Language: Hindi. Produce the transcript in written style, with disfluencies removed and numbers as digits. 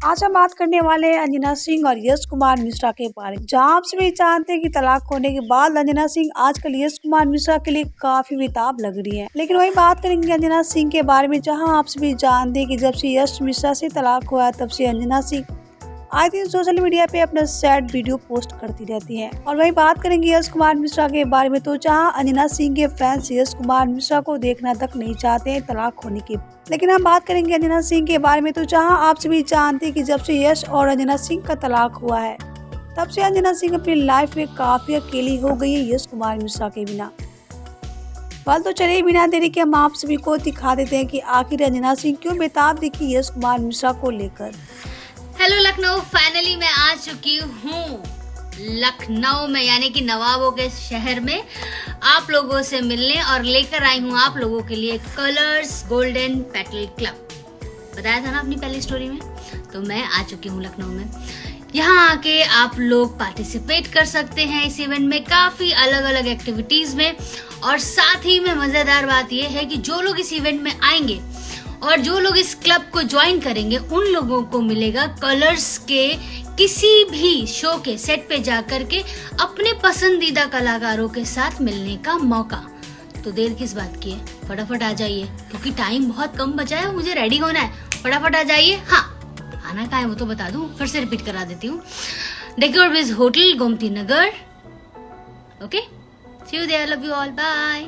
आज हम बात करने वाले हैं अंजना सिंह और यश कुमार मिश्रा के बारे में। जहां आप सभी जानते हैं कि तलाक होने के बाद अंजना सिंह आजकल यश कुमार मिश्रा के लिए काफी बेताब लग रही है। लेकिन वही बात करेंगे अंजना सिंह के बारे में, जहां आप सभी जानते हैं कि जब से यश मिश्रा से तलाक हुआ है तब से अंजना सिंह आए दिन सोशल मीडिया पे अपना सैड वीडियो पोस्ट करती रहती हैं। और वही बात करेंगे यश कुमार मिश्रा के बारे में, तो जहां अंजना सिंह के फैंस यश कुमार मिश्रा को देखना तक नहीं चाहते हैं तलाक होने के। लेकिन हम बात करेंगे अंजना सिंह के बारे में, तो जहां आप सभी जानते हैं कि जब से यश और अंजना सिंह का तलाक हुआ है तब से अंजना सिंह अपनी लाइफ में काफी अकेली हो गई है यश कुमार मिश्रा के बिना। तो चलिए बिना देरी के हम आप सभी को दिखा देते हैं कि आखिर अंजना सिंह क्यों बेताब दिखी यश कुमार मिश्रा को लेकर। हेलो लखनऊ, फाइनली मैं आ चुकी हूँ लखनऊ में, यानी कि नवाबों के शहर में आप लोगों से मिलने, और लेकर आई हूँ आप लोगों के लिए कलर्स गोल्डन पेटल क्लब। बताया था ना अपनी पहली स्टोरी में, तो मैं आ चुकी हूँ लखनऊ में। यहाँ आके आप लोग पार्टिसिपेट कर सकते हैं इस इवेंट में, काफ़ी अलग अलग एक्टिविटीज़ में। और साथ ही में मज़ेदार बात यह है कि जो लोग इस इवेंट में आएंगे और जो लोग इस क्लब को ज्वाइन करेंगे उन लोगों को मिलेगा कलर्स के किसी भी शो के सेट पे जाकर के अपने पसंदीदा कलाकारों के साथ मिलने का मौका। तो देर किस बात की है, फटाफट आ जाइए क्योंकि टाइम बहुत कम बचा है, मुझे रेडी होना है। फटाफट आ जाइए। हाँ, आना कहाँ है वो तो बता दूं, फिर से रिपीट करा देती हूँ। Decor wiz hotel, Gomti Nagar. Okay, see you there, love you all, bye.